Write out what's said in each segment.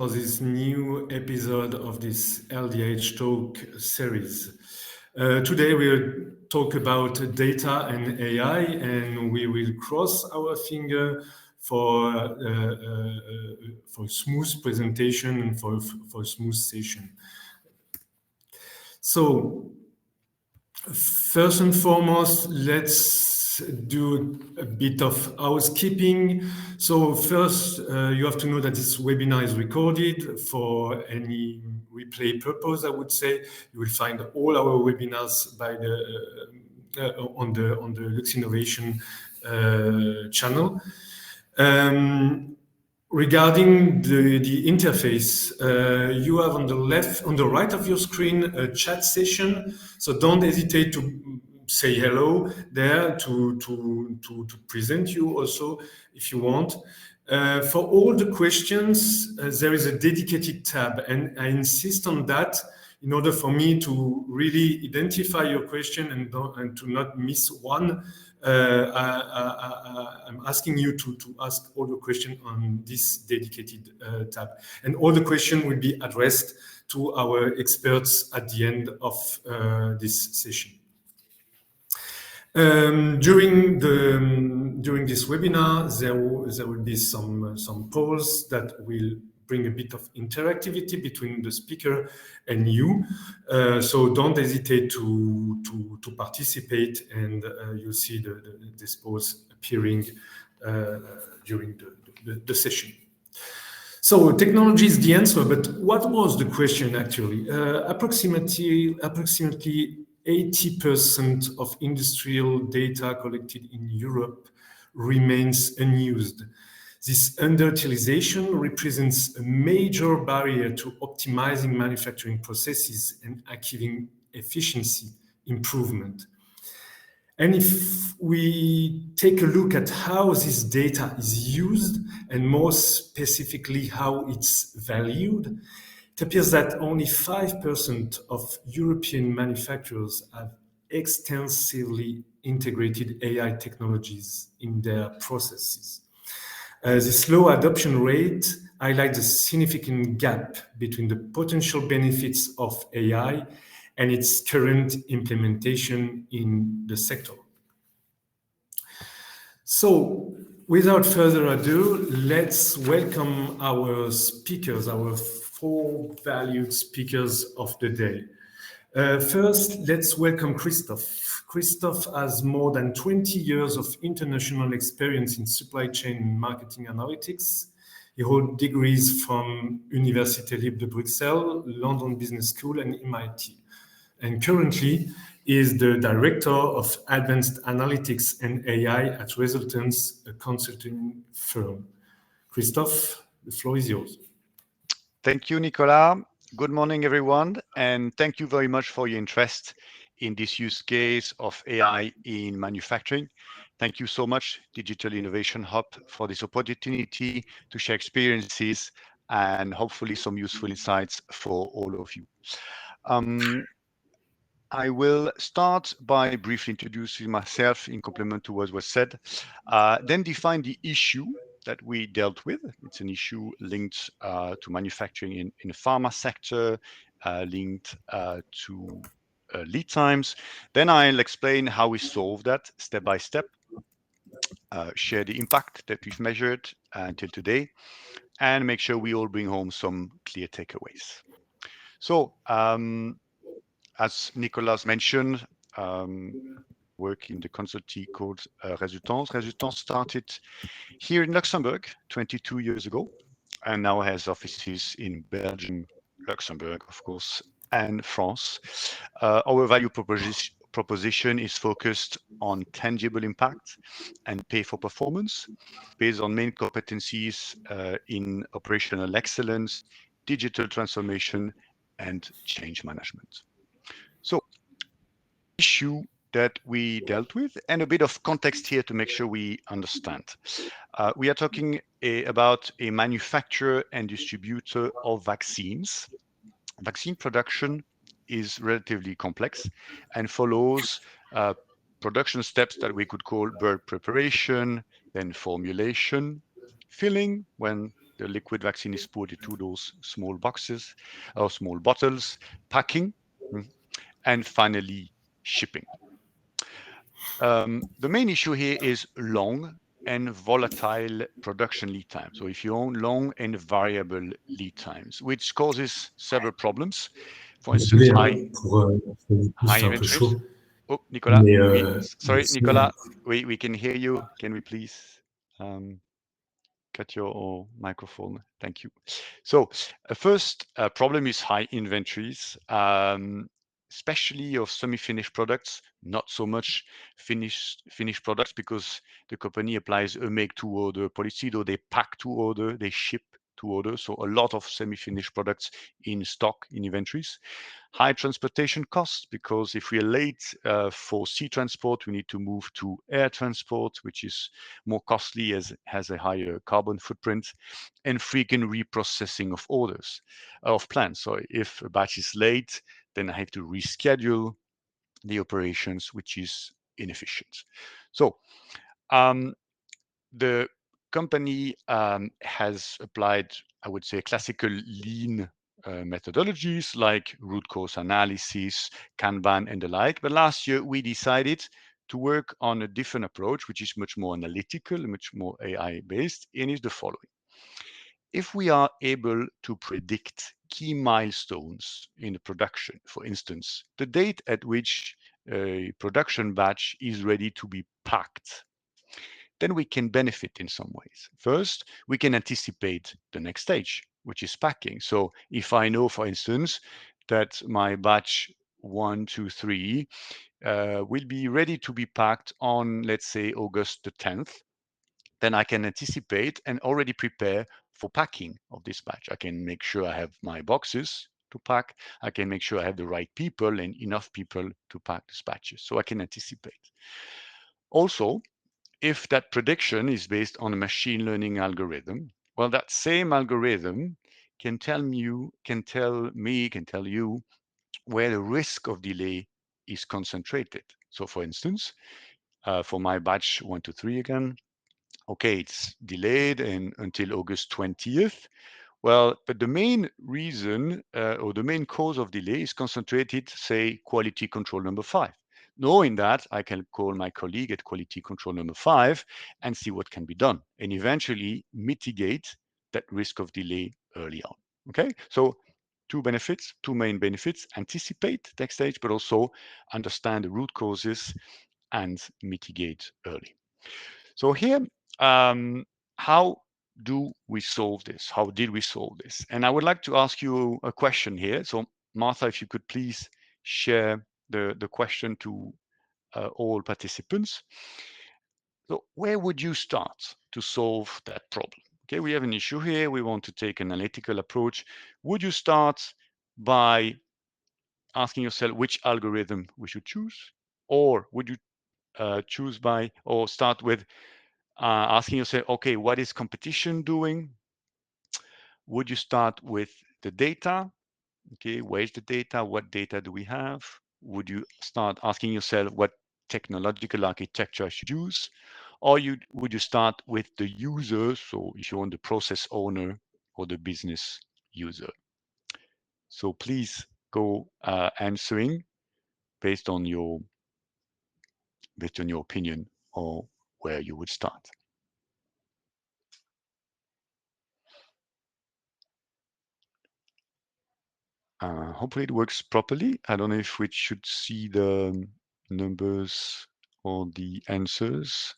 For this new episode of this L-DIH Talk series. Today we'll talk about data and AI, and we will cross our finger for smooth presentation and for smooth session. So first and foremost, let's do a bit of housekeeping. So first, you have to know that this webinar is recorded for any replay purpose. I would say you will find all our webinars by on the Lux Innovation channel. Regarding the interface, you have on the right of your screen a chat session. So don't hesitate to say hello there to present you also if you want. For all the questions, there is a dedicated tab, and I insist on that in order for me to really identify your question and to not miss one. I'm asking you to ask all the questions on this dedicated tab. And all the questions will be addressed to our experts at the end of this session. During this webinar, there will be some polls that will bring a bit of interactivity between the speaker and you. So don't hesitate to participate, and you'll see these polls appearing during the session. So technology is the answer, but what was the question actually? Approximately 80% of industrial data collected in Europe remains unused. This underutilization represents a major barrier to optimizing manufacturing processes and achieving efficiency improvement. And if we take a look at how this data is used, and more specifically how it's valued, it appears that only 5% of European manufacturers have extensively integrated AI technologies in their processes. This low adoption rate highlights a significant gap between the potential benefits of AI and its current implementation in the sector. So, without further ado, let's welcome our speakers, our four valued speakers of the day. First, let's welcome Christophe. Christophe has more than 20 years of international experience in supply chain and marketing analytics. He holds degrees from Université Libre de Bruxelles, London Business School, and MIT. And currently is the Director of Advanced Analytics and AI at Resultants, a consulting firm. Christophe, the floor is yours. Thank you, Nicolas. Good morning, everyone, and thank you very much for your interest in this use case of AI in manufacturing. Thank you so much, Digital Innovation Hub, for this opportunity to share experiences and hopefully some useful insights for all of you. I will start by briefly introducing myself in complement to what was said, then define the issue that we dealt with. It's an issue linked to manufacturing in the pharma sector, linked to lead times. Then I'll explain how we solve that step by step, share the impact that we've measured until today, and make sure we all bring home some clear takeaways. So, as Nicolas mentioned, work in the consultancy called Resultants. Resultants started here in Luxembourg 22 years ago, and now has offices in Belgium, Luxembourg, of course, and France. Our value proposition is focused on tangible impact and pay for performance based on main competencies in operational excellence, digital transformation, and change management. So, issue that we dealt with, and a bit of context here to make sure we understand. We are talking about a manufacturer and distributor of vaccines. Vaccine production is relatively complex and follows production steps that we could call bird preparation, then formulation, filling when the liquid vaccine is put into those small boxes or small bottles, packing, and finally shipping. The main issue here is long and volatile production lead time. So if you own long and variable lead times, which causes several problems. For instance, Désolé hein, high c'est un peu inventories. chaud. Oh, Nicolas, Mais sorry, sinon, Nicolas, we can hear you. Can we please cut your microphone? Thank you. So first problem is high inventories, especially of semi-finished products, not so much finished products, because the company applies a make to order policy, though they pack to order, they ship to order. So a lot of semi-finished products in stock in inventories. High transportation costs, because if we're late for sea transport, we need to move to air transport, which is more costly as has a higher carbon footprint, and frequent reprocessing of orders of plans. So if a batch is late, then I have to reschedule the operations, which is inefficient. So the company has applied, I would say, classical lean methodologies like root cause analysis, Kanban, and the like. But last year, we decided to work on a different approach, which is much more analytical, much more AI-based, and is the following. If we are able to predict key milestones in the production, for instance, the date at which a production batch is ready to be packed, then we can benefit in some ways. First, we can anticipate the next stage, which is packing. So if I know, for instance, that my batch 1, 2, 3 will be ready to be packed on, let's say, August the 10th, then I can anticipate and already prepare for packing of this batch. I can make sure I have my boxes to pack. I can make sure I have the right people and enough people to pack these batches. So I can anticipate. Also, if that prediction is based on a machine learning algorithm, well, that same algorithm can tell you where the risk of delay is concentrated. So for instance, for my batch 1 to 3 again, okay, it's delayed and until August 20th. Well, but the main reason or the main cause of delay is concentrated, say, quality control number 5. Knowing that, I can call my colleague at quality control number 5 and see what can be done and eventually mitigate that risk of delay early on. Okay, so two main benefits: anticipate next stage, but also understand the root causes and mitigate early. So here, how do we solve this? How did we solve this? And I would like to ask you a question here. So Martha, if you could please share the question to all participants. So where would you start to solve that problem? Okay, we have an issue here. We want to take an analytical approach. Would you start by asking yourself which algorithm we should choose? Or would you choose by or start with asking yourself, okay, what is competition doing? Would you start with the data? Okay, where's the data? What data do we have? Would you start asking yourself what technological architecture I should use? Or would you start with the user? So if you want the process owner or the business user. So please go answering based on your opinion or where you would start. Hopefully it works properly. I don't know if we should see the numbers or the answers.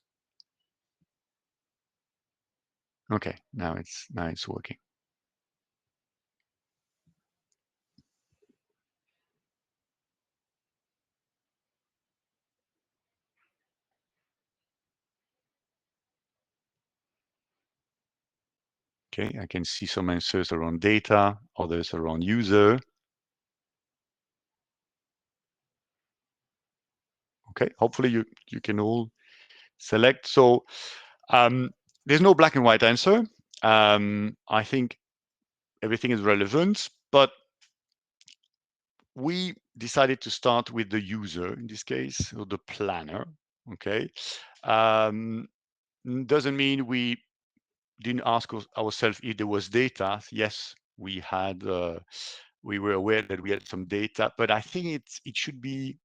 Okay, now it's working. Okay, I can see some answers around data, others around user. Okay, hopefully you can all select. So there's no black and white answer. I think everything is relevant, but we decided to start with the user in this case, or the planner. Okay, doesn't mean we didn't ask ourselves if there was data. Yes, we had. We were aware that we had some data, but I think it should be.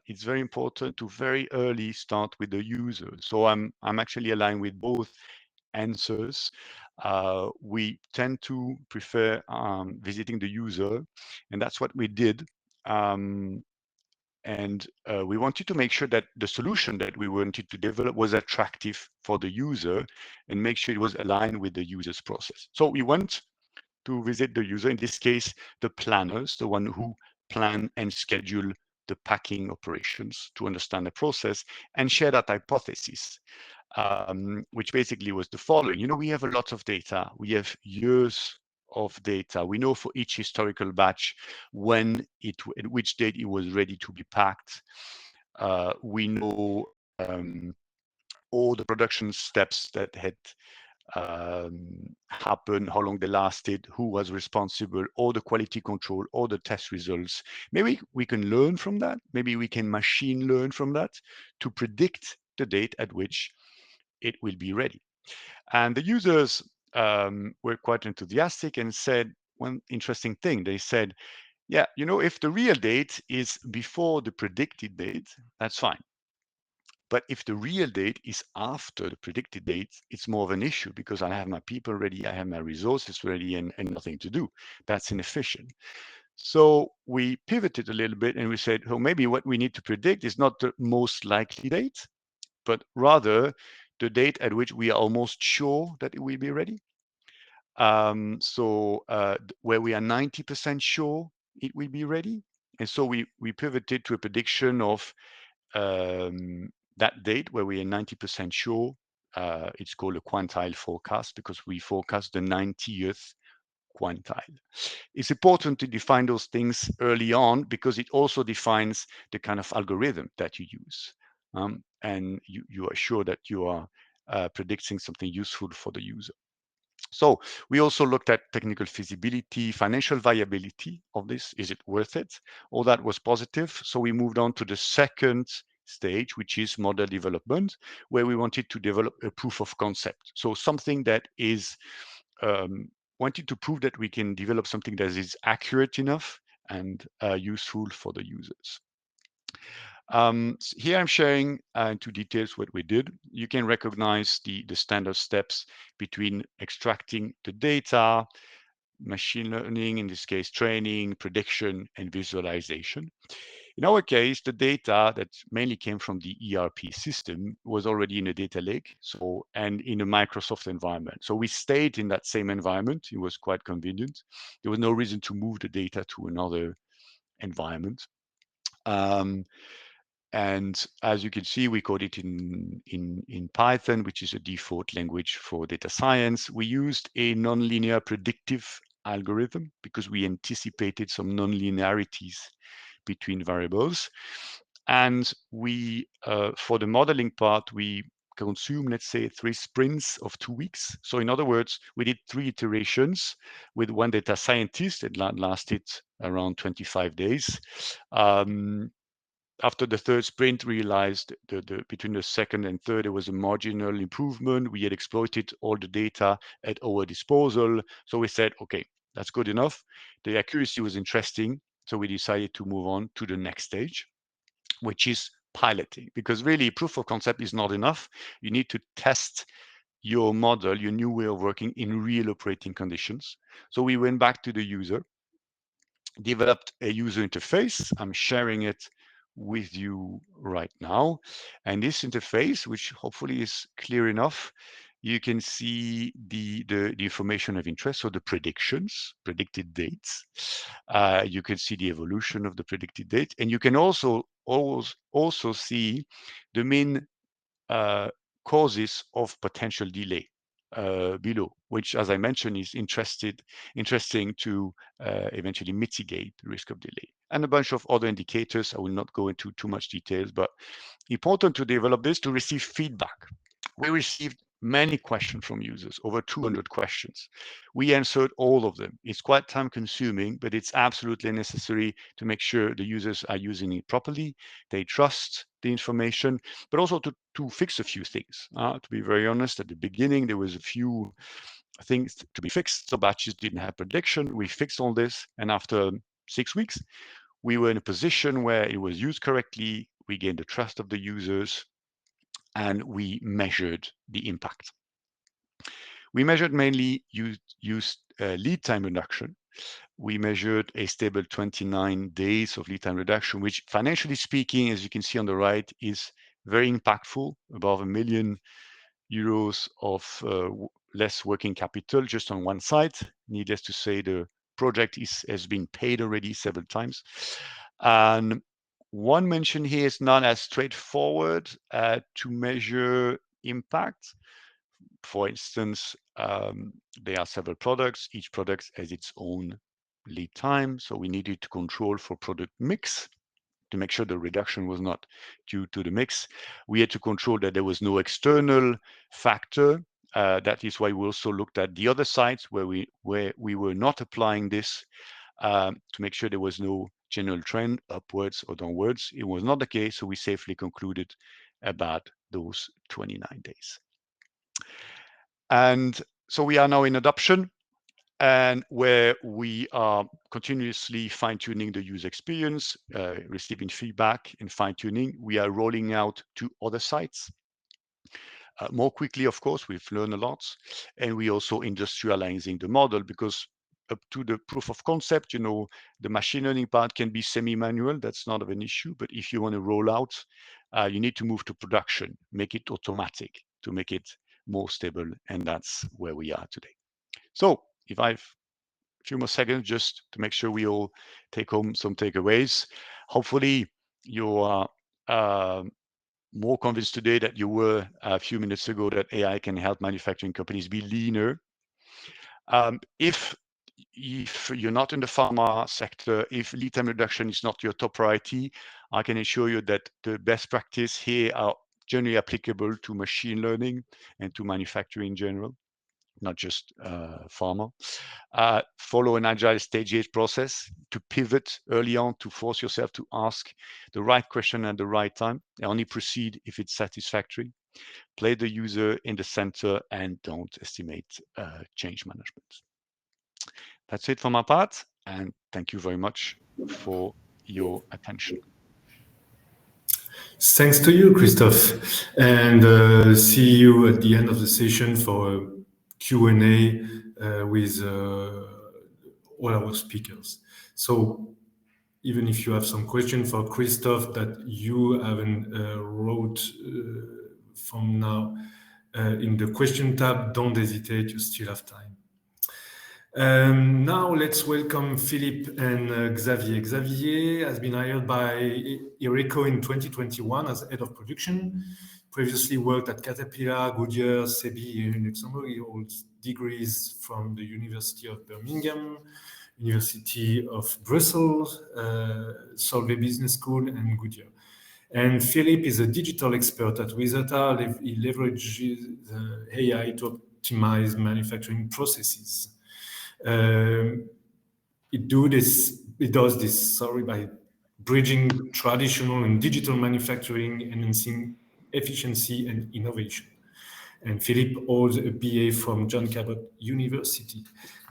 It's very important to very early start with the user. So I'm actually aligned with both answers. We tend to prefer visiting the user, and that's what we did. Um, and we wanted to make sure that the solution that we wanted to develop was attractive for the user and make sure it was aligned with the user's process. So we went to visit the user, in this case, the planners, the one who plan and schedule the packing operations to understand the process and share that hypothesis, which basically was the following. You know, we have a lot of data. We have years of data. We know for each historical batch when at which date it was ready to be packed. We know all the production steps that had happened, how long they lasted, who was responsible, all the quality control, all the test results. Maybe we can learn from that. Maybe we can machine learn from that to predict the date at which it will be ready. And the users were quite enthusiastic and said one interesting thing. They said, yeah, you know, if the real date is before the predicted date, that's fine. But if the real date is after the predicted date, it's more of an issue because I have my people ready, I have my resources ready, and nothing to do. That's inefficient. So we pivoted a little bit and we said, well, maybe what we need to predict is not the most likely date, but rather the date at which we are almost sure that it will be ready. Where we are 90% sure it will be ready. And so we pivoted to a prediction of that date where we are 90% sure. It's called a quantile forecast because we forecast the 90th quantile. It's important to define those things early on because it also defines the kind of algorithm that you use. And you are sure that you are predicting something useful for the user. So we also looked at technical feasibility, financial viability of this. Is it worth it? All that was positive. So we moved on to the second stage, which is model development, where we wanted to develop a proof of concept. So something that is wanting to prove that we can develop something that is accurate enough and useful for the users. Here I'm sharing into details what we did. You can recognize the standard steps between extracting the data, machine learning, in this case, training, prediction, and visualization. In our case, the data that mainly came from the ERP system was already in a data lake, and in a Microsoft environment. So we stayed in that same environment. It was quite convenient. There was no reason to move the data to another environment. And as you can see, we code it in Python, which is a default language for data science. We used a nonlinear predictive algorithm because we anticipated some nonlinearities between variables. And we, for the modeling part, we consume, let's say, 3 sprints of 2 weeks. So in other words, we did 3 iterations with one data scientist. It lasted around 25 days. After the third sprint, realized between the second and third, there was a marginal improvement. We had exploited all the data at our disposal. So we said, okay, that's good enough. The accuracy was interesting. So we decided to move on to the next stage, which is piloting, because really proof of concept is not enough. You need to test your model, your new way of working in real operating conditions. So we went back to the user, developed a user interface. I'm sharing it with you right now. And this interface, which hopefully is clear enough, you can see the information of interest, so the predictions, predicted dates. You can see the evolution of the predicted date, and you can also see the main causes of potential delay below, which, as I mentioned, is interesting to eventually mitigate the risk of delay. And a bunch of other indicators. I will not go into too much details, but important to develop this to receive feedback. We received many questions from users, over 200 questions. We answered all of them. It's quite time consuming, but it's absolutely necessary to make sure the users are using it properly, they trust the information, but also to fix a few things. To be very honest, at the beginning, there was a few things to be fixed. So batches didn't have prediction. We fixed all this. And after 6 weeks, we were in a position where it was used correctly. We gained the trust of the users, and we measured the impact. We measured mainly lead time reduction. We measured a stable 29 days of lead time reduction, which financially speaking, as you can see on the right, is very impactful, above €1 million of less working capital just on one site. Needless to say, the project has been paid already several times. And one mention here is not as straightforward to measure impact. For instance, there are several products. Each product has its own lead time. So we needed to control for product mix to make sure the reduction was not due to the mix. We had to control that there was no external factor. That is why we also looked at the other sites where we were not applying this to make sure there was no general trend upwards or downwards. It was not the case, so we safely concluded about those 29 days. And so we are now in adoption, and where we are continuously fine-tuning the user experience, receiving feedback and fine-tuning. We are rolling out to other sites. More quickly, of course, we've learned a lot, and we also industrializing the model, because up to the proof of concept, the machine learning part can be semi-manual. That's not of an issue. But if you want to roll out, you need to move to production, make it automatic to make it more stable. And that's where we are today. So if I've a few more seconds just to make sure we all take home some takeaways. Hopefully you are more convinced today that you were a few minutes ago that AI can help manufacturing companies be leaner. If you're not in the pharma sector, if lead time reduction is not your top priority, I can assure you that the best practice here are generally applicable to machine learning and to manufacturing in general, not just pharma. Follow an agile stage 8 process to pivot early on, to force yourself to ask the right question at the right time. Only proceed if it's satisfactory. Play the user in the center and don't estimate change management. That's it for my part, and thank you very much for your attention. Thanks to you, Christophe, and see you at the end of the session for a Q&A with all our speakers. So even if you have some question for Christophe that you haven't wrote from now in the question tab, don't hesitate, you still have time. Now let's welcome Philippe and Xavier. Xavier has been hired by Ireco in 2021 as head of production. Previously worked at Caterpillar, Goodyear, SEBI in Luxembourg. He holds degrees from the University of Birmingham, University of Brussels, Solvay Business School, and Goodyear. And Philippe is a digital expert at Wizata. He leverages AI to optimize manufacturing processes. It does this by bridging traditional and digital manufacturing, enhancing efficiency and innovation. And Philippe holds a BA from John Cabot University.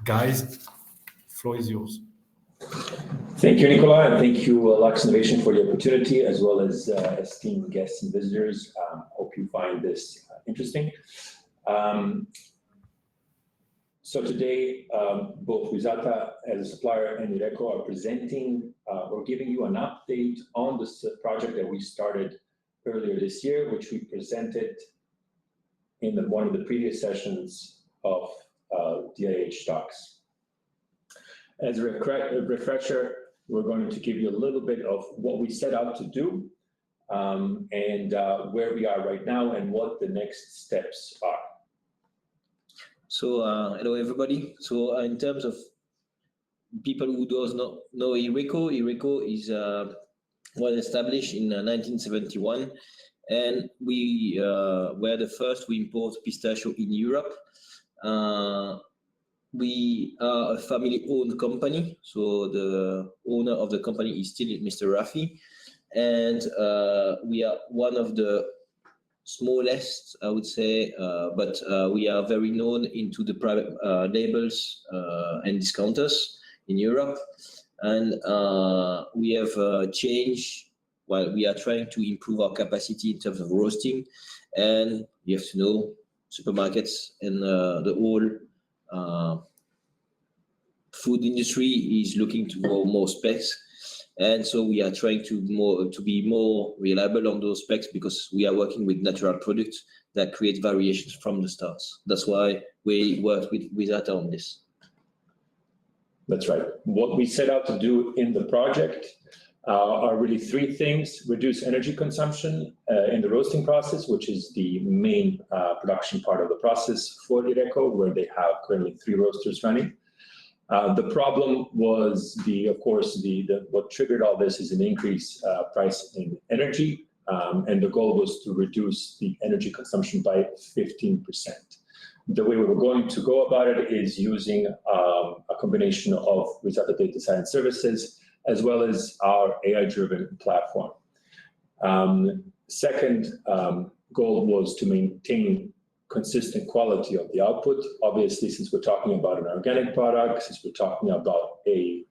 Guys, floor is yours. Thank you, Nicolas, and thank you, Lux Innovation, for the opportunity, as well as esteemed guests and visitors. Hope you find this interesting. So today, both Wizata as a supplier and Ireco are presenting or giving you an update on this project that we started earlier this year, which we presented in one of the previous sessions of L-DIH Talks. As a refresher, we're going to give you a little bit of what we set out to do and where we are right now and what the next steps are. So hello everybody. So in terms of people who does not know Ireco is was established in 1971 and we were the first to import pistachio in Europe. We are a family-owned company, so the owner of the company is still Mr. Rafi, and we are one of the smallest, I would say, but we are very known into the private labels and discounters in Europe, and we have changed. Well, we are trying to improve our capacity in terms of roasting, and you have to know supermarkets and the whole food industry is looking to more specs, and so we are trying to be more reliable on those specs, because we are working with natural products that create variations from the start. That's why we work with Wisata on this. That's right. What we set out to do in the project are really three things: reduce energy consumption in the roasting process, which is the main production part of the process for Ireco, where they have currently 3 roasters running. The problem was what triggered all this is an increased price in energy, and the goal was to reduce the energy consumption by 15%. The way we were going to go about it is using a combination of Wisata Data Science Services as well as our AI-driven platform. Second goal was to maintain consistent quality of the output. Obviously, since we're talking about an organic product, since we're talking about a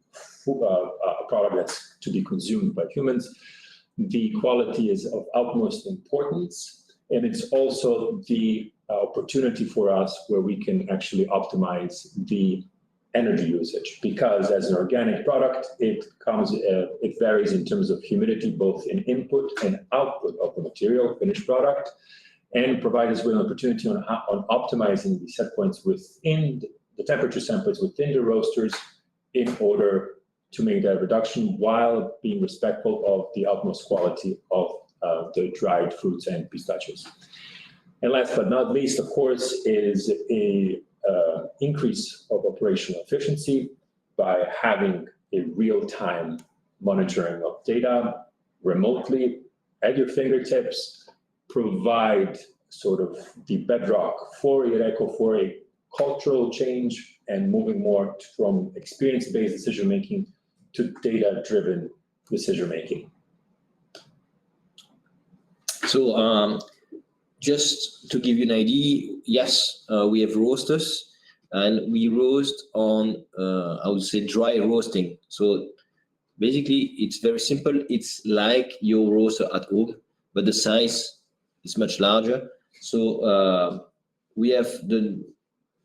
product that's to be consumed by humans, the quality is of utmost importance. And it's also the opportunity for us where we can actually optimize the energy usage, because as an organic product, it varies in terms of humidity, both in input and output of the material, finished product, and provide us with an opportunity on optimizing the set points within the temperature set points within the roasters in order to make that reduction while being respectful of the utmost quality of the dried fruits and pistachios. And last but not least, of course, is a increase of operational efficiency by having a real-time monitoring of data remotely at your fingertips, provide sort of the bedrock for Ireco for a cultural change and moving more from experience-based decision-making to data-driven decision-making. So just to give you an idea, yes, we have roasters, and we roast on, I would say, dry roasting. So basically, it's very simple. It's like your roaster at home, but the size is much larger. So we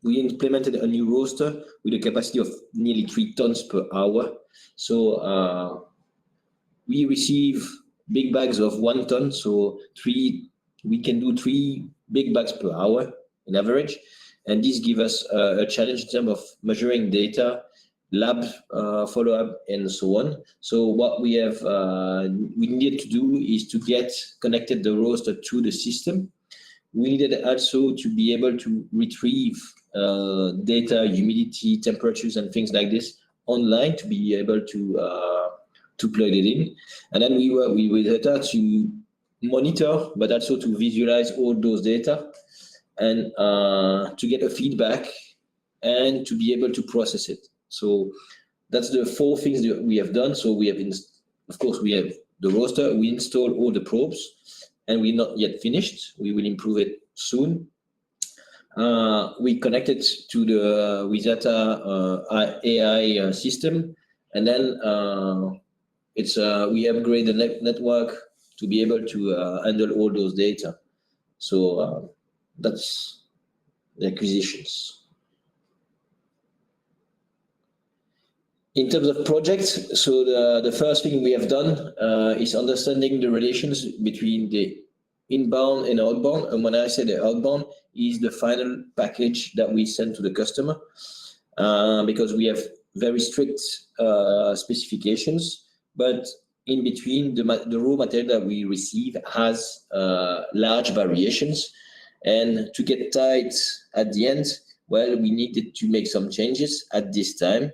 implemented a new roaster with a capacity of nearly 3 tons per hour. So we receive big bags of 1 ton. So we can do 3 big bags per hour in average. And this gives us a challenge in terms of measuring data, lab follow-up, and so on. So what we needed to do is to get connected the roaster to the system. We needed also to be able to retrieve data, humidity, temperatures, and things like this online to be able to plug it in. And then we were with data to monitor, but also to visualize all those data and to get a feedback and to be able to process it. So that's the 4 things that we have done. So we have, of course, we have the roaster, we installed all the probes, and we're not yet finished. We will improve it soon. We connected to the Wisata AI system, and then we upgrade the network to be able to handle all those data. So that's the acquisitions. In terms of projects, so the first thing we have done is understanding the relations between the inbound and outbound. And when I say the outbound, is the final package that we send to the customer, because we have very strict specifications, but in between the raw material that we receive has large variations. And to get tight at the end, well, we needed to make some changes at this time.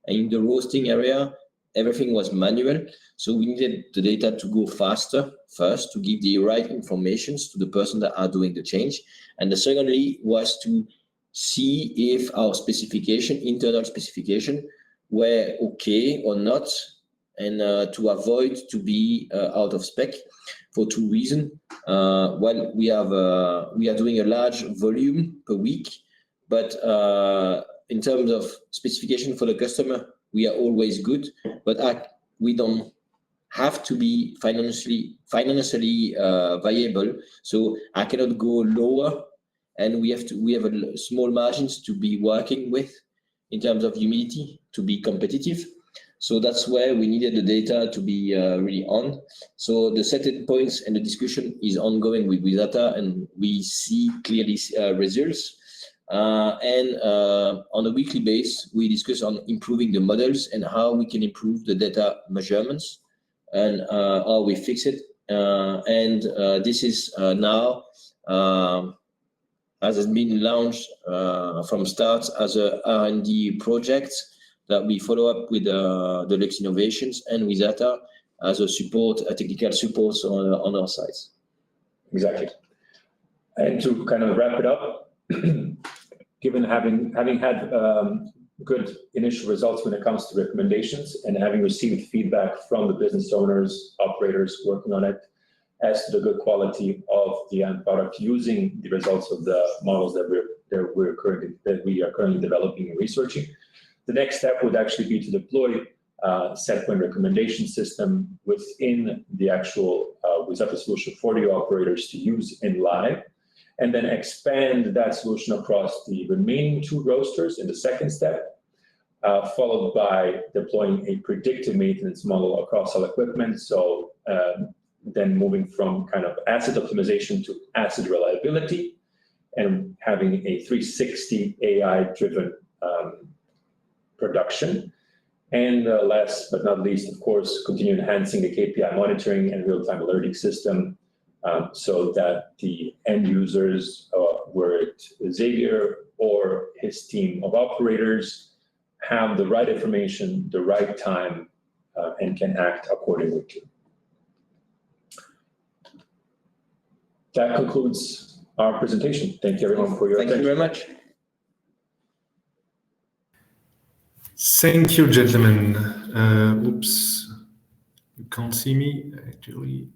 In the roasting area, everything was manual. So we needed the data to go faster first, to give the right informations to the person that are doing the change. And the secondly was to see if our specification, internal specification, were okay or not, and to avoid to be out of spec for two reasons. Well, we are doing a large volume per week, but in terms of specification for the customer, we are always good, but we don't have to be financially viable. So I cannot go lower, and we have a small margins to be working with in terms of humidity to be competitive. So that's where we needed the data to be really on. So the setting points and the discussion is ongoing with data, and we see clearly results. And on a weekly basis, we discuss on improving the models and how we can improve the data measurements and how we fix it. And this is now, as has been launched from start as a R&D project that we follow up with the Lux Innovations and with data as a support, a technical support on our sides. Exactly. And to kind of wrap it up, given having had good initial results when it comes to recommendations and having received feedback from the business owners, operators working on it as to the good quality of the end product using the results of the models that we are currently developing and researching. The next step would actually be to deploy a set point recommendation system within the actual Wizata solution for the operators to use in live, and then expand that solution across the remaining 2 roasters in the second step, followed by deploying a predictive maintenance model across all equipment. So then moving from kind of asset optimization to asset reliability, and having a 360 AI-driven production. And last but not least, of course, continue enhancing the KPI monitoring and real-time alerting system, so that the end users, were it Xavier or his team of operators, have the right information, the right time, and can act accordingly. That concludes our presentation. Thank you everyone for your attention. Thank you very much. Thank you, gentlemen. Oops, you can't see me, actually.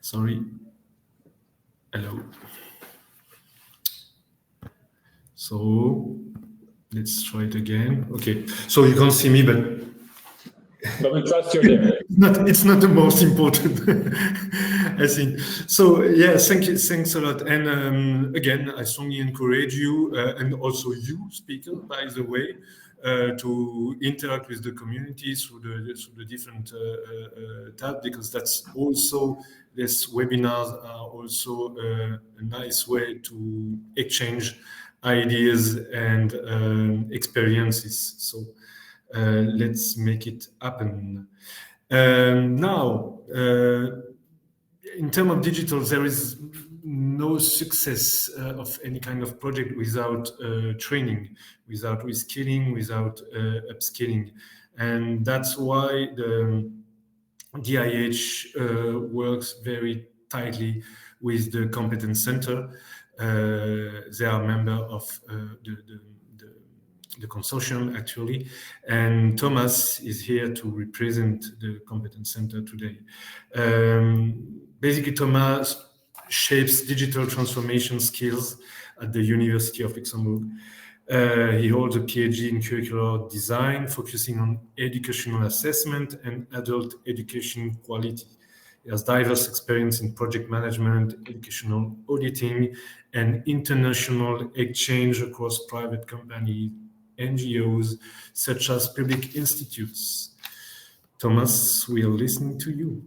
Sorry. Hello. So let's try it again. Okay, so you can't see me, but we trust you're there. It's not the most important, I think. So yeah, thanks a lot. And again, I strongly encourage you, and also you, speaker, by the way, to interact with the community through the different tabs, because that's also, these webinars are also a nice way to exchange ideas and experiences. So let's make it happen. Now, in terms of digital, there is no success of any kind of project without training, without reskilling, without upskilling. And that's why the DIH works very tightly with the Competence Center. They are member of the consortium, actually, and Thomas is here to represent the Competence Center today. Basically, Thomas shapes digital transformation skills at the University of Luxembourg. He holds a PhD in curricular design, focusing on educational assessment and adult education quality. He has diverse experience in project management, educational auditing, and international exchange across private companies, NGOs, such as public institutes. Thomas, we are listening to you.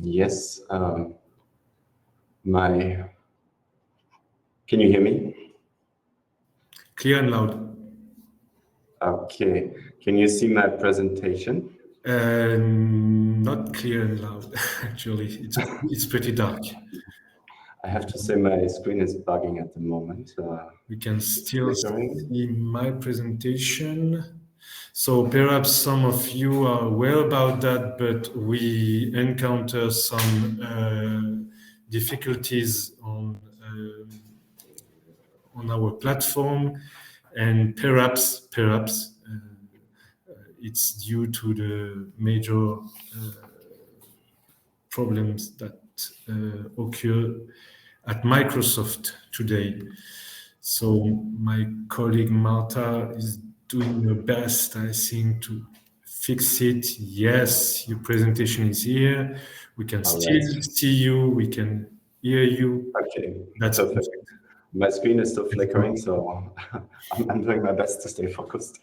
Yes. Can you hear me? Clear and loud. Okay. Can you see my presentation? Not clear and loud, actually. It's pretty dark. I have to say my screen is bugging at the moment. We can still see my presentation. So perhaps some of you are aware about that, but we encounter some difficulties on our platform, and perhaps it's due to the major problems that occur at Microsoft today. So my colleague Marta is doing her best, I think, to fix it. Yes, your presentation is here. We can still see you. We can hear you. Okay, That's perfect. My screen is still flickering, so I'm doing my best to stay focused.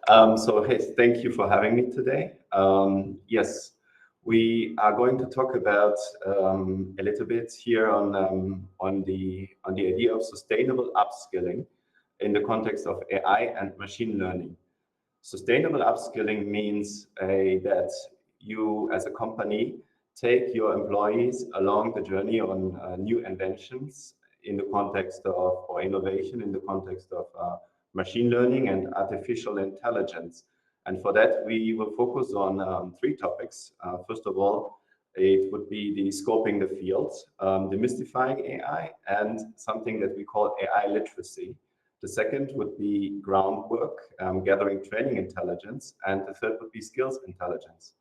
So hey, thank you for having me today. Yes, we are going to talk about a little bit here on the idea of sustainable upskilling in the context of AI and machine learning. Sustainable upskilling means that you, as a company, take your employees along the journey on new inventions in the context of, or innovation in the context of machine learning and artificial intelligence. And for that, we will focus on three topics. First of all, it would be the scoping the field, demystifying AI, and something that we call AI literacy. The second would be groundwork, gathering training intelligence, and the third would be skills intelligence.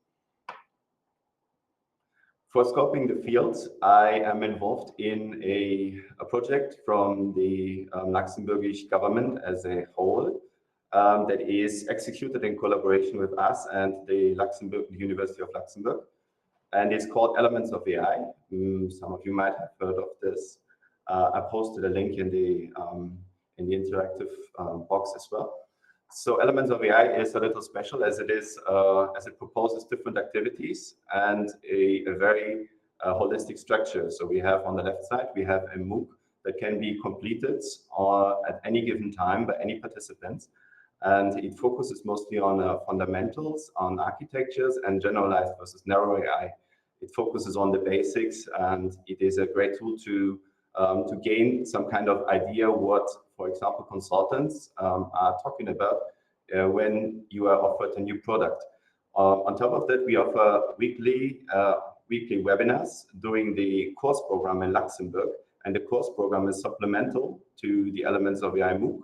For scoping the field, I am involved in a project from the Luxembourgish government as a whole that is executed in collaboration with us and the University of Luxembourg. And it's called Elements of AI. Some of you might have heard of this. I posted a link in the interactive box as well. So Elements of AI is a little special as it proposes different activities and a very holistic structure. So we have on the left side, we have a MOOC that can be completed at any given time by any participants. And it focuses mostly on fundamentals, on architectures, and generalized versus narrow AI. It focuses on the basics, and it is a great tool to gain some kind of idea what, for example, consultants are talking about when you are offered a new product. On top of that, we offer weekly webinars during the course program in Luxembourg, and the course program is supplemental to the Elements of AI MOOC.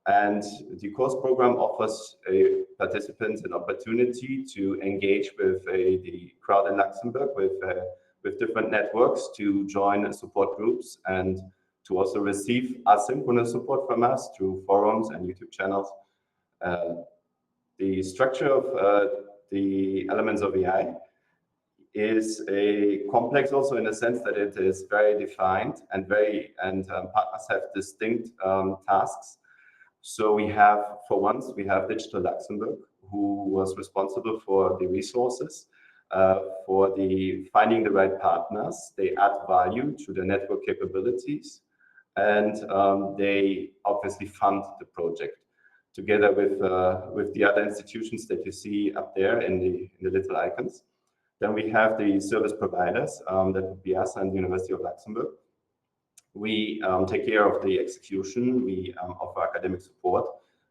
And the course program offers participants an opportunity to engage with the crowd in Luxembourg, with different networks, to join support groups and to also receive asynchronous support from us through forums and YouTube channels. The structure of the Elements of AI is a complex also in the sense that it is very defined and partners have distinct tasks. So we have, for once, we have Digital Luxembourg, who was responsible for the resources, for the finding the right partners. They add value to the network capabilities, and they obviously fund the project together with the other institutions that you see up there in the little icons. Then we have the service providers, that would be us and the University of Luxembourg. We take care of the execution, we offer academic support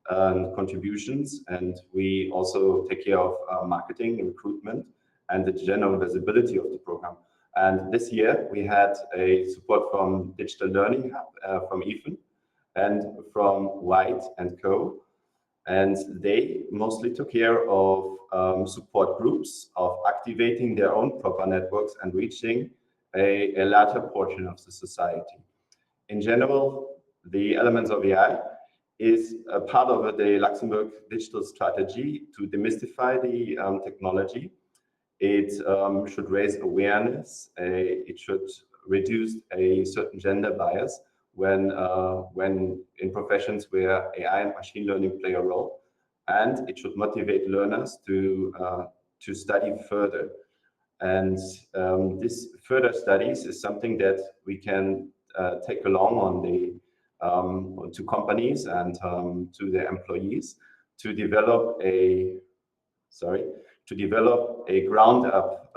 and contributions, and we also take care of marketing, recruitment, and the general visibility of the program. And this year we had a support from Digital Learning Hub, from Ethan, and from White and Co. And they mostly took care of support groups, of activating their own proper networks and reaching a larger portion of the society. In general, the Elements of AI is a part of the Luxembourg digital strategy to demystify the technology. It should raise awareness. It should reduce a certain gender bias when in professions where AI and machine learning play a role, and it should motivate learners to study further. And this further studies is something that we can take along on to companies and to their employees to develop a ground-up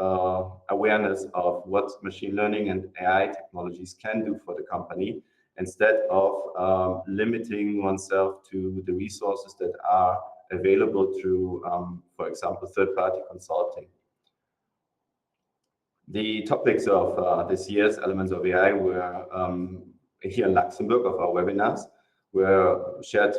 awareness of what machine learning and AI technologies can do for the company, instead of limiting oneself to the resources that are available through, for example, third-party consulting. The topics of this year's Elements of AI were here in Luxembourg of our webinars, were shared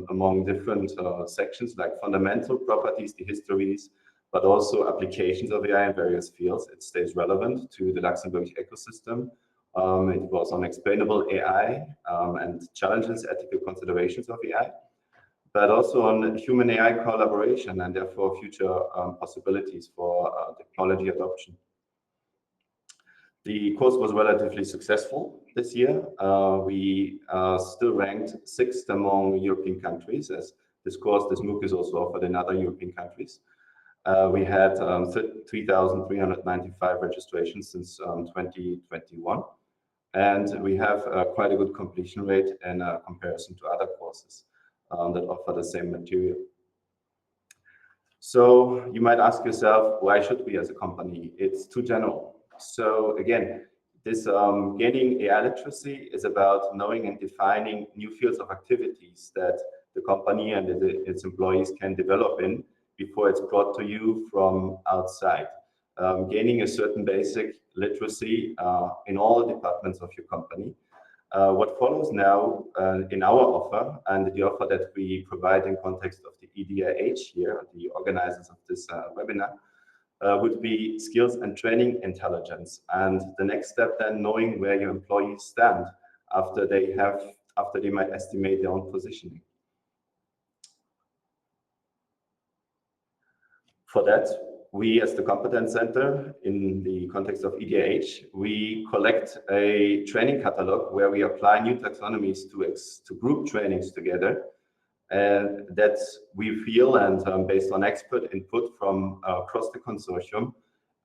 among different sections like fundamental properties, the histories, but also applications of AI in various fields. It stays relevant to the Luxembourg ecosystem. It was on explainable AI and challenges, ethical considerations of AI, but also on human AI collaboration and therefore future possibilities for technology adoption. The course was relatively successful this year. We still ranked 6th among European countries, as this MOOC is also offered in other European countries. We had 3,395 registrations since 2021, and we have quite a good completion rate in comparison to other courses that offer the same material. So you might ask yourself, why should we as a company? It's too general. So again, this gaining AI literacy is about knowing and defining new fields of activities that the company and its employees can develop in before it's brought to you from outside. Gaining a certain basic literacy in all departments of your company. What follows now in our offer and the offer that we provide in context of the L-DIH here, the organizers of this webinar, would be skills and training intelligence. And the next step then knowing where your employees stand after they might estimate their own positioning. For that, we as the Competence Center, in the context of L-DIH, we collect a training catalog where we apply new taxonomies to group trainings together. And that we feel, and based on expert input from across the consortium,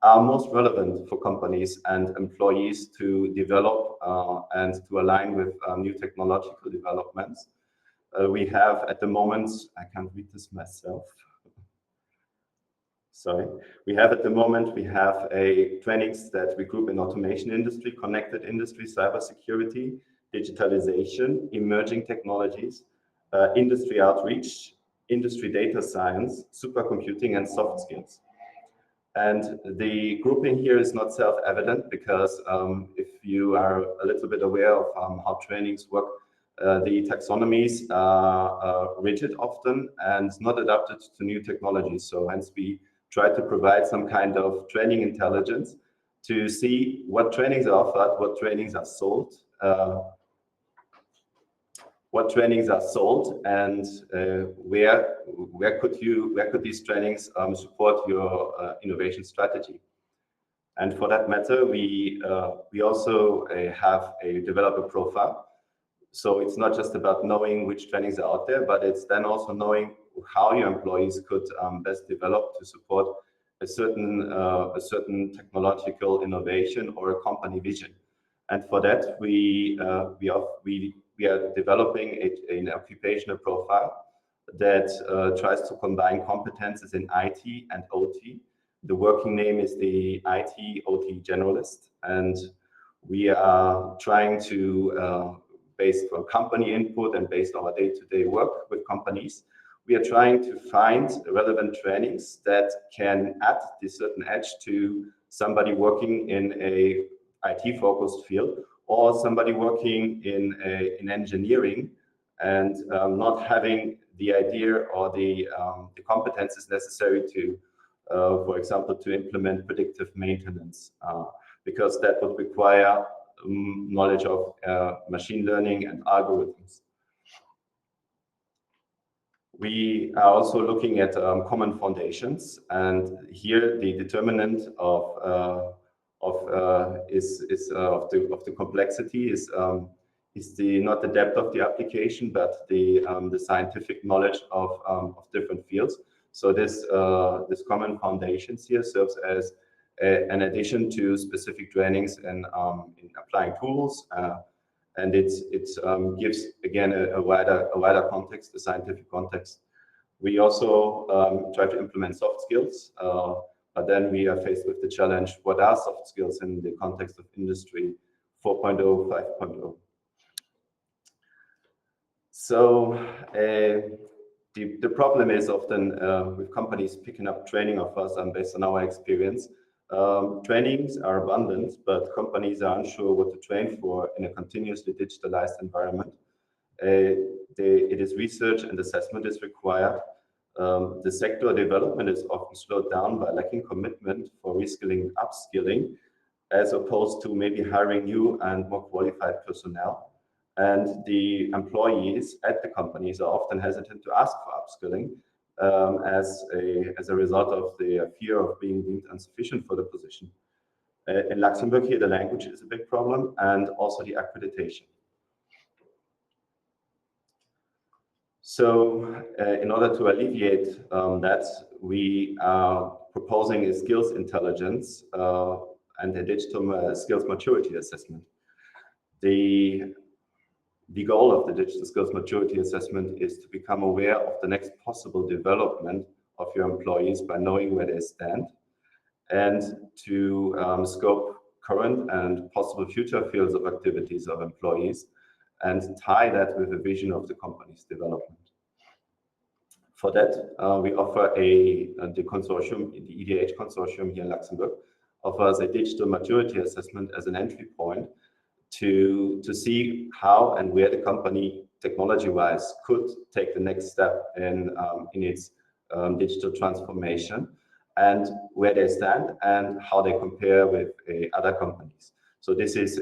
are most relevant for companies and employees to develop and to align with new technological developments. We have at the moment, I can't read this myself. Sorry. We have trainings that we group in automation industry, connected industry, cybersecurity, digitalization, emerging technologies, industry outreach, industry data science, supercomputing, and soft skills. And the grouping here is not self-evident because if you are a little bit aware of how trainings work, the taxonomies are rigid often and not adapted to new technologies. So hence we try to provide some kind of training intelligence to see what trainings are offered, what trainings are sold, and where could these trainings support your innovation strategy. And for that matter, we also have a developer profile. So it's not just about knowing which trainings are out there, but it's then also knowing how your employees could best develop to support a certain technological innovation or a company vision. And for that, we are developing an occupational profile that tries to combine competences in IT and OT. The working name is the IT/OT generalist, and we are trying to, based on company input and based on our day-to-day work with companies, we are trying to find relevant trainings that can add this certain edge to somebody working in a IT-focused field or somebody working in engineering and not having the idea or the competences necessary to, for example, to implement predictive maintenance, because that would require knowledge of machine learning and algorithms. We are also looking at common foundations, and here the determinant of the complexity is not the depth of the application, but the scientific knowledge of different fields. So this common foundations here serves as an addition to specific trainings in applying tools, and it gives again a wider context, a scientific context. We also try to implement soft skills, but then we are faced with the challenge: what are soft skills in the context of industry 4.0, 5.0? So the problem is often with companies picking up training offers, and based on our experience, trainings are abundant, but companies are unsure what to train for in a continuously digitalized environment. It is research and assessment is required. The sector development is often slowed down by lacking commitment for reskilling, upskilling, as opposed to maybe hiring new and more qualified personnel. And the employees at the companies are often hesitant to ask for upskilling as a result of the fear of being deemed insufficient for the position. In Luxembourg here, the language is a big problem, and also the accreditation. So in order to alleviate that, we are proposing a skills intelligence and a digital skills maturity assessment. The goal of the digital skills maturity assessment is to become aware of the next possible development of your employees by knowing where they stand, and to scope current and possible future fields of activities of employees and tie that with a vision of the company's development. For that, we offer the consortium, the L-DIH consortium here in Luxembourg, offers a digital maturity assessment as an entry point to see how and where the company, technology-wise, could take the next step in its digital transformation, and where they stand and how they compare with other companies. So this is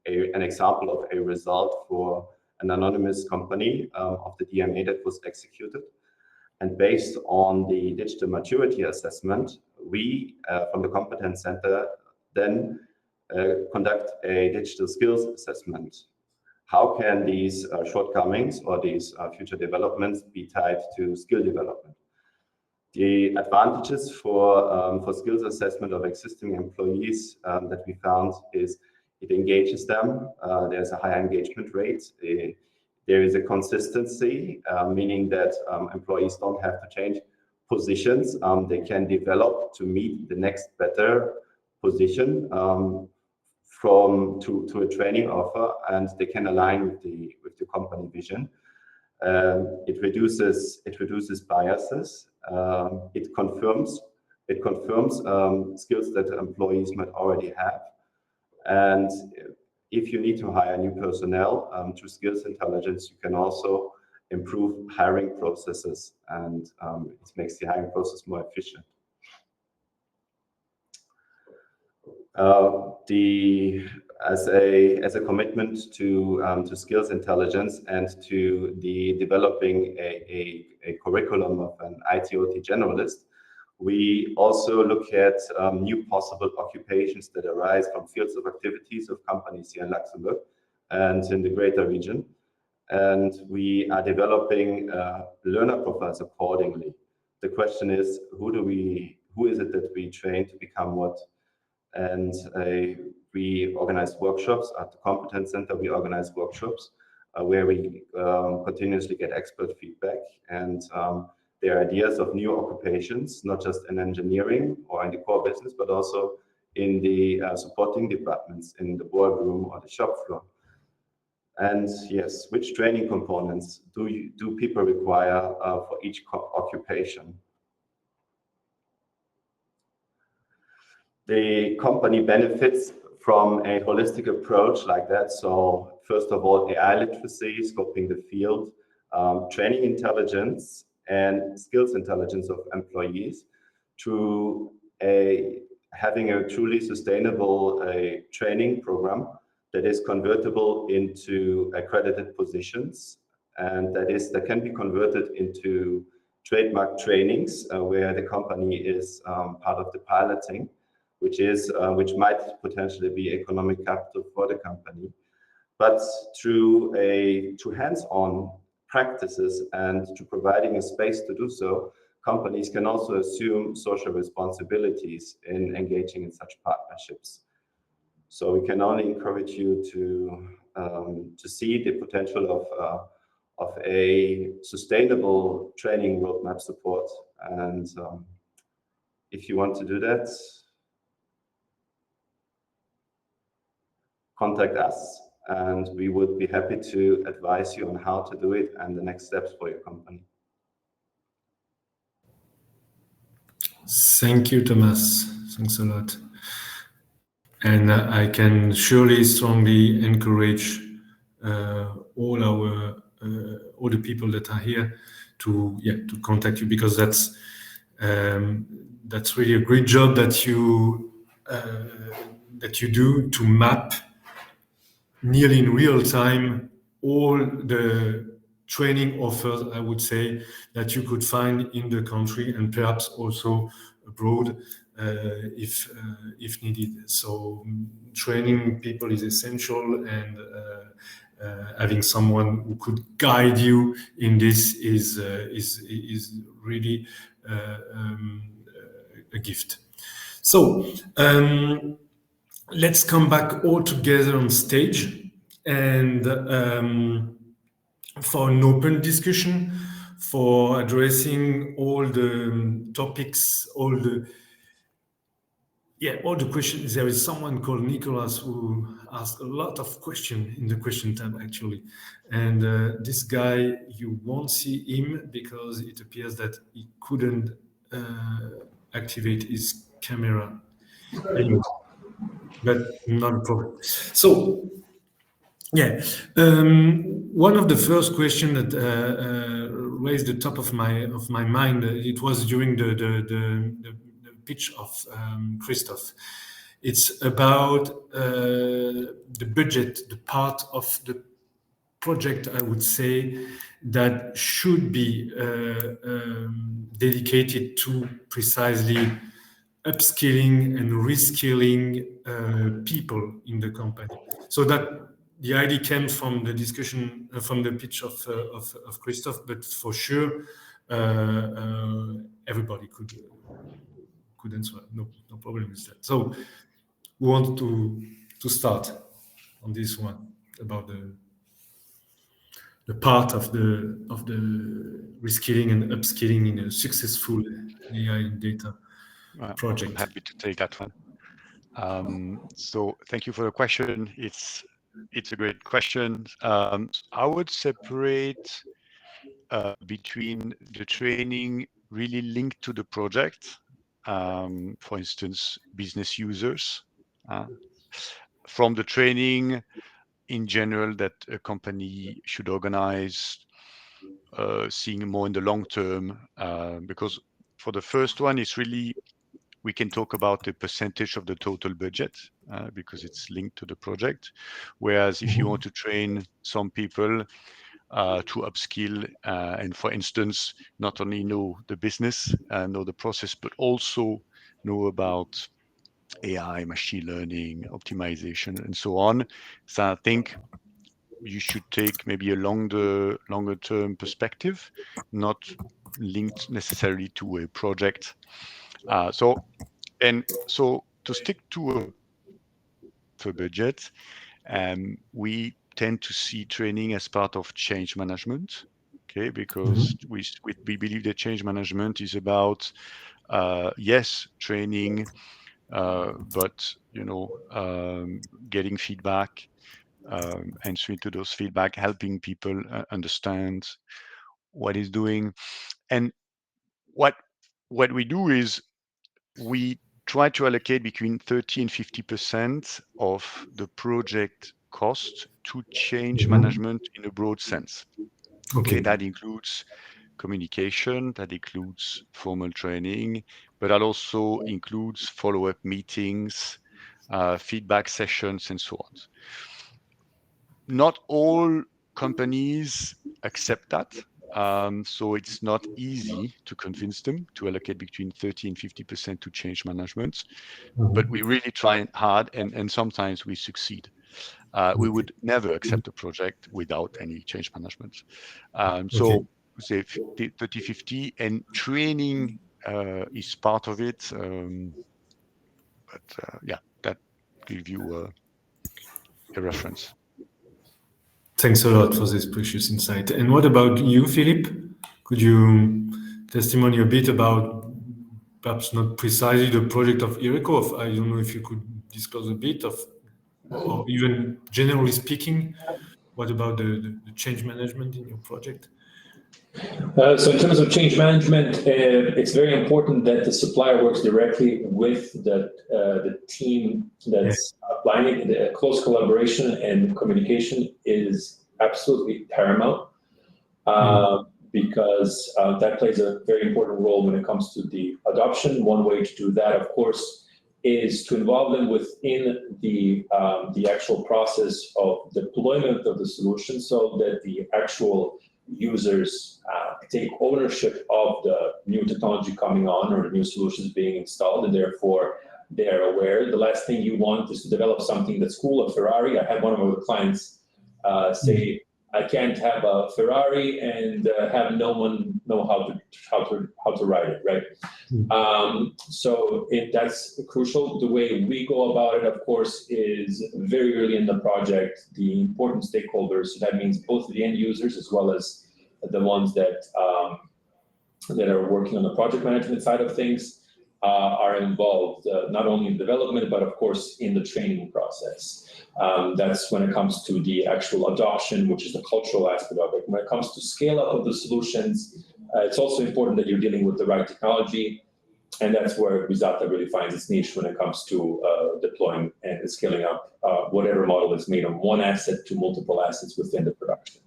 an example of a result for an anonymous company of the DMA that was executed. And based on the digital maturity assessment, we from the Competence Center then conduct a digital skills assessment. How can these shortcomings or these future developments be tied to skill development? The advantages for skills assessment of existing employees that we found is it engages them. There's a higher engagement rate. There is a consistency, meaning that employees don't have to change positions. They can develop to meet the next better position to a training offer, and they can align with the company vision. It reduces biases. It confirms skills that employees might already have. And if you need to hire new personnel through skills intelligence, you can also improve hiring processes, and it makes the hiring process more efficient. As a commitment to skills intelligence and to the developing a curriculum of an IT/OT generalist, we also look at new possible occupations that arise from fields of activities of companies here in Luxembourg and in the greater region. And we are developing learner profiles accordingly. The question is, who is it that we train to become what? And we organize workshops at the Competence Center. We organize workshops where we continuously get expert feedback and their ideas of new occupations, not just in engineering or in the core business, but also in the supporting departments, in the boardroom or the shop floor. And yes, which training components do people require for each occupation? The company benefits from a holistic approach like that. So first of all, AI literacy, scoping the field, training intelligence, and skills intelligence of employees through having a truly sustainable training program that is convertible into accredited positions, and that can be converted into trademark trainings where the company is part of the piloting, which might potentially be economic capital for the company. But through hands-on practices and to providing a space to do so, companies can also assume social responsibilities in engaging in such partnerships. So we can only encourage you to see the potential of a sustainable training roadmap support. And if you want to do that, contact us. and we would be happy to advise you on how to do it and the next steps for your company. Thank you, Thomas. Thanks a lot. And I can surely strongly encourage all the people that are here to contact you, because that's really a great job that you do to map nearly in real time all the training offers, I would say, that you could find in the country and perhaps also abroad if needed. So training people is essential, and having someone who could guide you in this is really a gift. So let's come back all together on stage and for an open discussion, for addressing all the topics, all the questions. There is someone called Nicholas who asked a lot of questions in the question tab, actually. And this guy, you won't see him because it appears that he couldn't activate his camera. Anyway, but not a problem. So, one of the first questions that raised the top of my mind, it was during the pitch of Christophe. It's about the budget, the part of the project, I would say, that should be dedicated to precisely upskilling and reskilling people in the company. So that the idea came from the discussion, from the pitch of Christophe, but for sure, everybody could answer. No problem with that. So we want to start on this one about the part of the reskilling and upskilling in a successful AI and data project. I'm happy to take that one. So thank you for the question. It's a great question. I would separate between the training really linked to the project, for instance, business users, from the training in general that a company should organize, seeing more in the long term, because for the first one, it's really, we can talk about the percentage of the total budget because it's linked to the project. Whereas if you want to train some people to upskill and, for instance, not only know the business, know the process, but also know about AI, machine learning, optimization, and so on. So I think you should take maybe a longer term perspective, not linked necessarily to a project. So to stick to a budget, we tend to see training as part of change management, okay? Because we believe that change management is about yes, training, but getting feedback, answering to those feedback, helping people understand what is doing, and what we do is we try to allocate between 30 and 50% of the project cost to change management in a broad sense. Okay, that includes communication, that includes formal training, but that also includes follow-up meetings, feedback sessions, and so on. Not all companies accept that. So it's not easy to convince them to allocate between 30 and 50% to change management, but we really try hard, and sometimes we succeed. We would never accept a project without any change management. So say 30-50, and training is part of it. That gives you a reference. Thanks a lot for this precious insight. And what about you, Philippe? Could you testimony a bit about, perhaps not precisely the project of Ireco? I don't know if you could disclose a bit of or even generally speaking, what about the change management in your project? So in terms of change management, it's very important that the supplier works directly with the team that's applying it. The close collaboration and communication is absolutely paramount, because that plays a very important role when it comes to the adoption. One way to do that, of course, is to involve them within the actual process of deployment of the solution, so that the actual users take ownership of the new technology coming on or the new solutions being installed, and therefore they are aware. The last thing you want is to develop something that's cool, a Ferrari. I had one of our clients say, I can't have a Ferrari and have no one know how to ride it, right? So that's crucial. The way we go about it, of course, is very early in the project. The important stakeholders, so that means both the end users as well as the ones that are working on the project management side of things, are involved not only in development, but of course in the training process. That's when it comes to the actual adoption, which is the cultural aspect of it. When it comes to scale up of the solutions, it's also important that you're dealing with the right technology. And that's where Risata really finds its niche when it comes to deploying and scaling up whatever model is made on one asset to multiple assets within the production.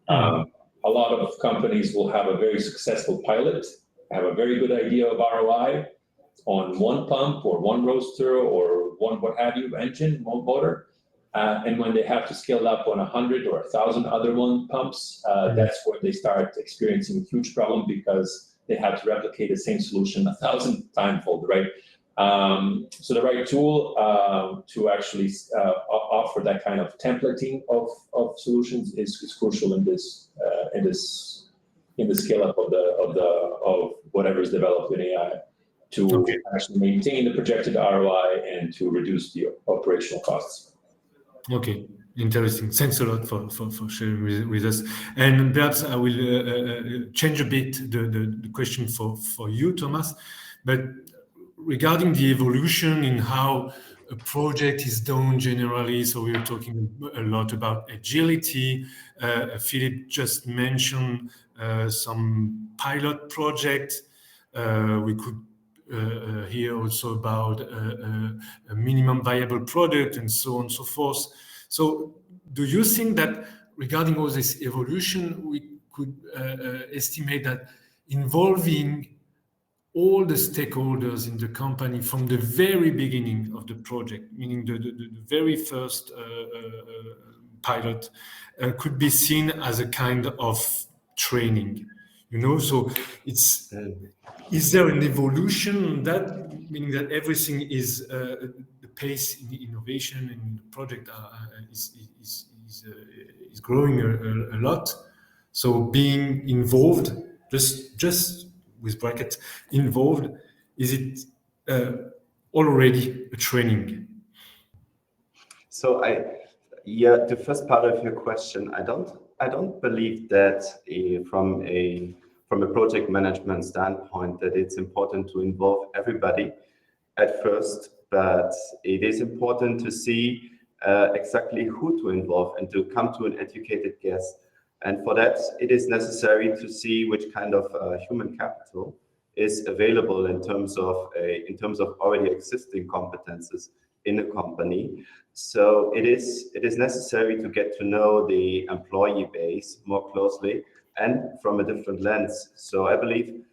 A lot of companies will have a very successful pilot, have a very good idea of ROI on one pump or one roaster or one what have you, engine, motor. And when they have to scale up on 100 or 1,000 other pumps, that's where they start experiencing a huge problem, because they have to replicate the same solution 1,000 timefold, right? So the right tool to actually offer that kind of templating of solutions is crucial in the scale up of whatever is developed in AI to actually maintain the projected ROI and to reduce the operational costs. Okay, interesting. Thanks a lot for sharing with us. And perhaps I will change a bit the question for you, Thomas. But regarding the evolution in how a project is done generally, so we're talking a lot about agility. Philippe just mentioned some pilot project. We could hear also about a minimum viable product and so on and so forth. So do you think that regarding all this evolution, we could estimate that involving all the stakeholders in the company from the very beginning of the project, meaning the very first pilot, could be seen as a kind of training, you know? So it's, is there an evolution that, meaning that everything is the pace in the innovation and the project is growing a lot? So being involved, just with bracket involved, is it already a training? So the first part of your question, I don't believe that from a project management standpoint that it's important to involve everybody at first, but it is important to see exactly who to involve and to come to an educated guess. And for that, it is necessary to see which kind of human capital is available in terms of already existing competences in a company. So it is necessary to get to know the employee base more closely and from a different lens. So I believe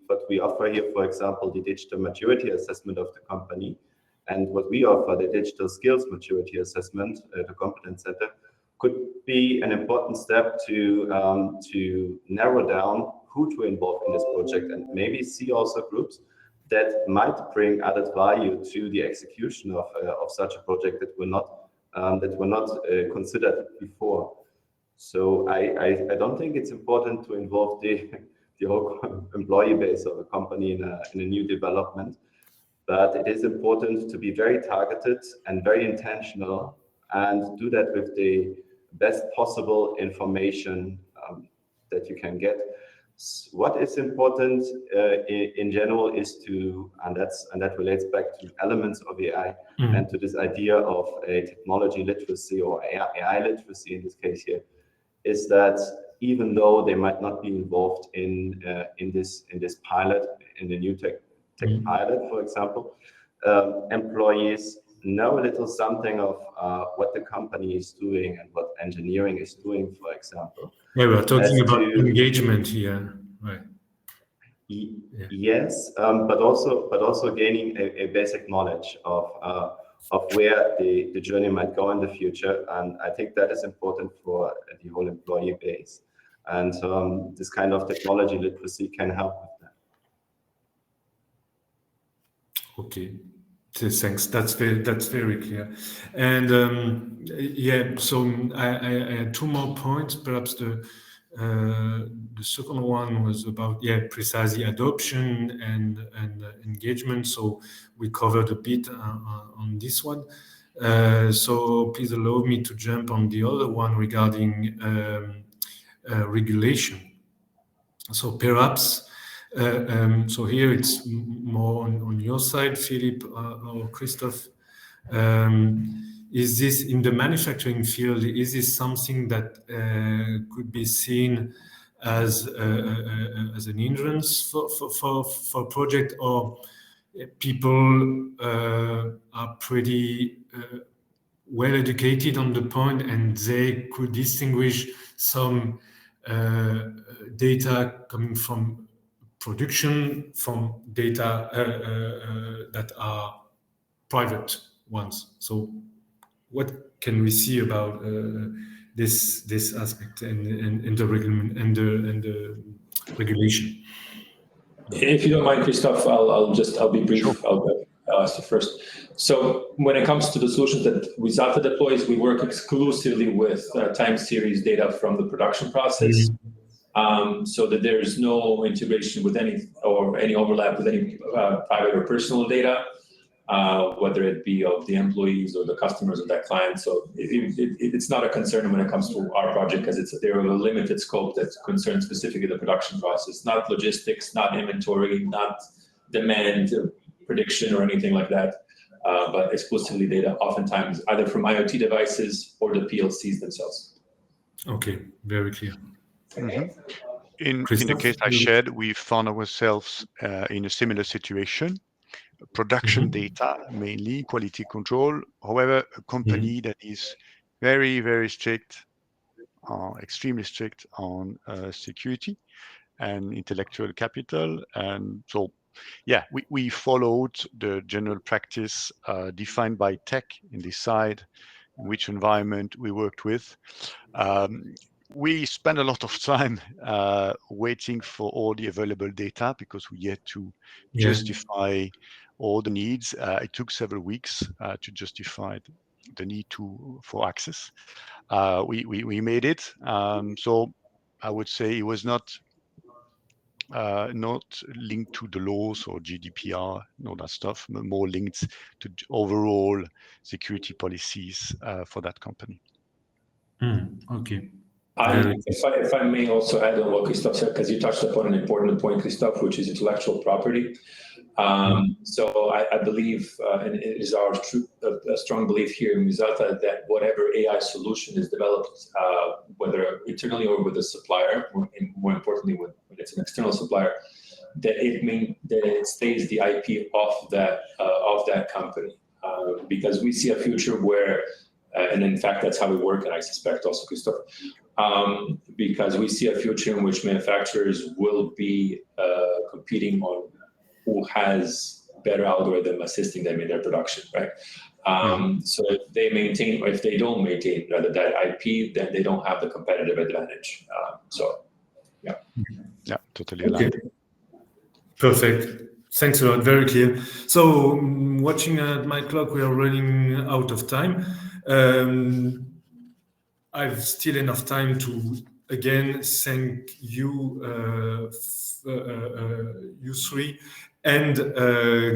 what we offer here, for example, the digital maturity assessment of the company, and what we offer, the digital skills maturity assessment, the competence center, could be an important step to narrow down who to involve in this project, and maybe see also groups that might bring added value to the execution of such a project that were not considered before. So I don't think it's important to involve the whole employee base of a company in a new development, but it is important to be very targeted and very intentional, and do that with the best possible information that you can get. What is important in general is to, and that relates back to elements of AI and to this idea of a technology literacy or AI literacy in this case here, is that even though they might not be involved in this pilot, in the new tech pilot, for example, employees know a little something of what the company is doing and what engineering is doing, for example. Yeah, we're talking about engagement here, right? Yes, but also gaining a basic knowledge of where the journey might go in the future, and I think that is important for the whole employee base. And this kind of technology literacy can help with that. Okay. Thanks. That's very clear. And yeah, so I had two more points. Perhaps the second one was about precisely adoption and engagement. So we covered a bit on this one. So please allow me to jump on the other one regarding regulation. So perhaps. So here it's more on your side, Philippe or Christophe. Is this in the manufacturing field? Is this something that could be seen as an hindrance for project, or people are pretty well educated on the point and they could distinguish some data coming from production from data that are private ones? So what can we see about this aspect and the regulation? If you don't mind, Christophe, I'll be brief. Sure. I'll ask you first. So when it comes to the solutions that Wizata deploys, we work exclusively with time series data from the production process. So that there is no integration with any overlap with any private or personal data, whether it be of the employees or the customers of that client. So it's not a concern when it comes to our project, because they're of a limited scope that concerns specifically the production process, not logistics, not inventory, not demand prediction or anything like that, but exclusively data, oftentimes either from IoT devices or the PLCs themselves. Okay, very clear. Mm-hmm. In the case I shared, we found ourselves in a similar situation. Production data, mainly quality control. However, a company that is very, very strict, extremely strict on security and intellectual capital. And so, yeah, we followed the general practice defined by tech in this side, in which environment we worked with. We spent a lot of time waiting for all the available data because we had to justify all the needs. It took several weeks to justify the need for access. We made it. So I would say it was not linked to the laws or GDPR and all that stuff, but more linked to overall security policies for that company. Okay. If I may also add on what Christophe said, because you touched upon an important point, Christophe, which is intellectual property. So I believe, and it is our a strong belief here in Wizata, that whatever AI solution is developed, whether internally or with a supplier, more importantly when it's an external supplier, that it stays the IP of that company, because we see a future where, and in fact that's how we work, and I suspect also Christophe, because we see a future in which manufacturers will be competing on who has better algorithm assisting them in their production, right? So if they maintain, or if they don't maintain rather that IP, then they don't have the competitive advantage. So, yeah. Yeah, totally aligned. Okay. Perfect. Thanks a lot. Very clear. So, watching at my clock, we are running out of time. I've still enough time to again thank you, you three, and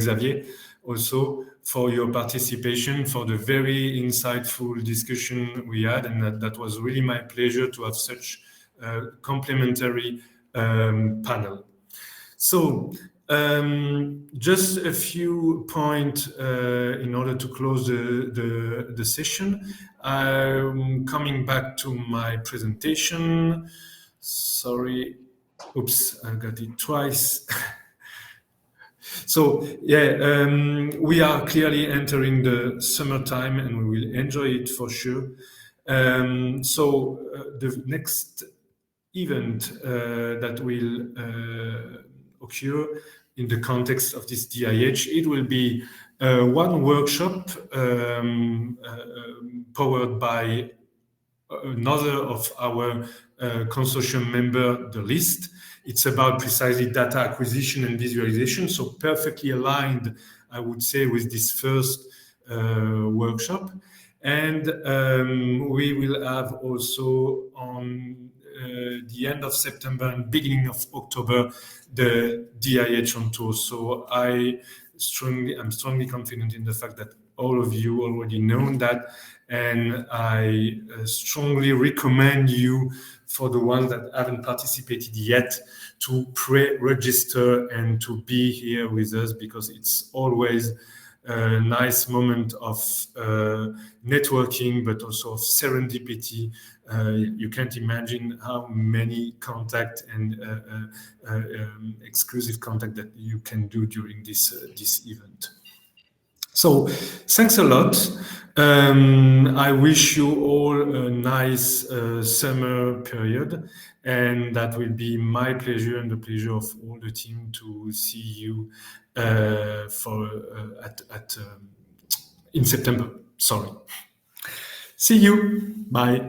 Xavier also for your participation, for the very insightful discussion we had, and that was really my pleasure to have such complementary panel. So just a few points in order to close the session. I'm coming back to my presentation. Sorry, oops, I got it twice. So yeah, we are clearly entering the summertime and we will enjoy it for sure. So the next event that will occur in the context of this DIH, it will be one workshop powered by another of our consortium member, the LIST. It's about precisely data acquisition and visualization, so perfectly aligned, I would say, with this first workshop. And we will have also on the end of September and beginning of October the DIH on tour. So I'm strongly confident in the fact that all of you already know that, and I strongly recommend you, for the ones that haven't participated yet, to pre-register and to be here with us, because it's always a nice moment of networking, but also of serendipity. You can't imagine how many contact and exclusive contact that you can do during this event. So thanks a lot. I wish you all a nice summer period, and that will be my pleasure and the pleasure of all the team to see you in September. Sorry. See you. Bye.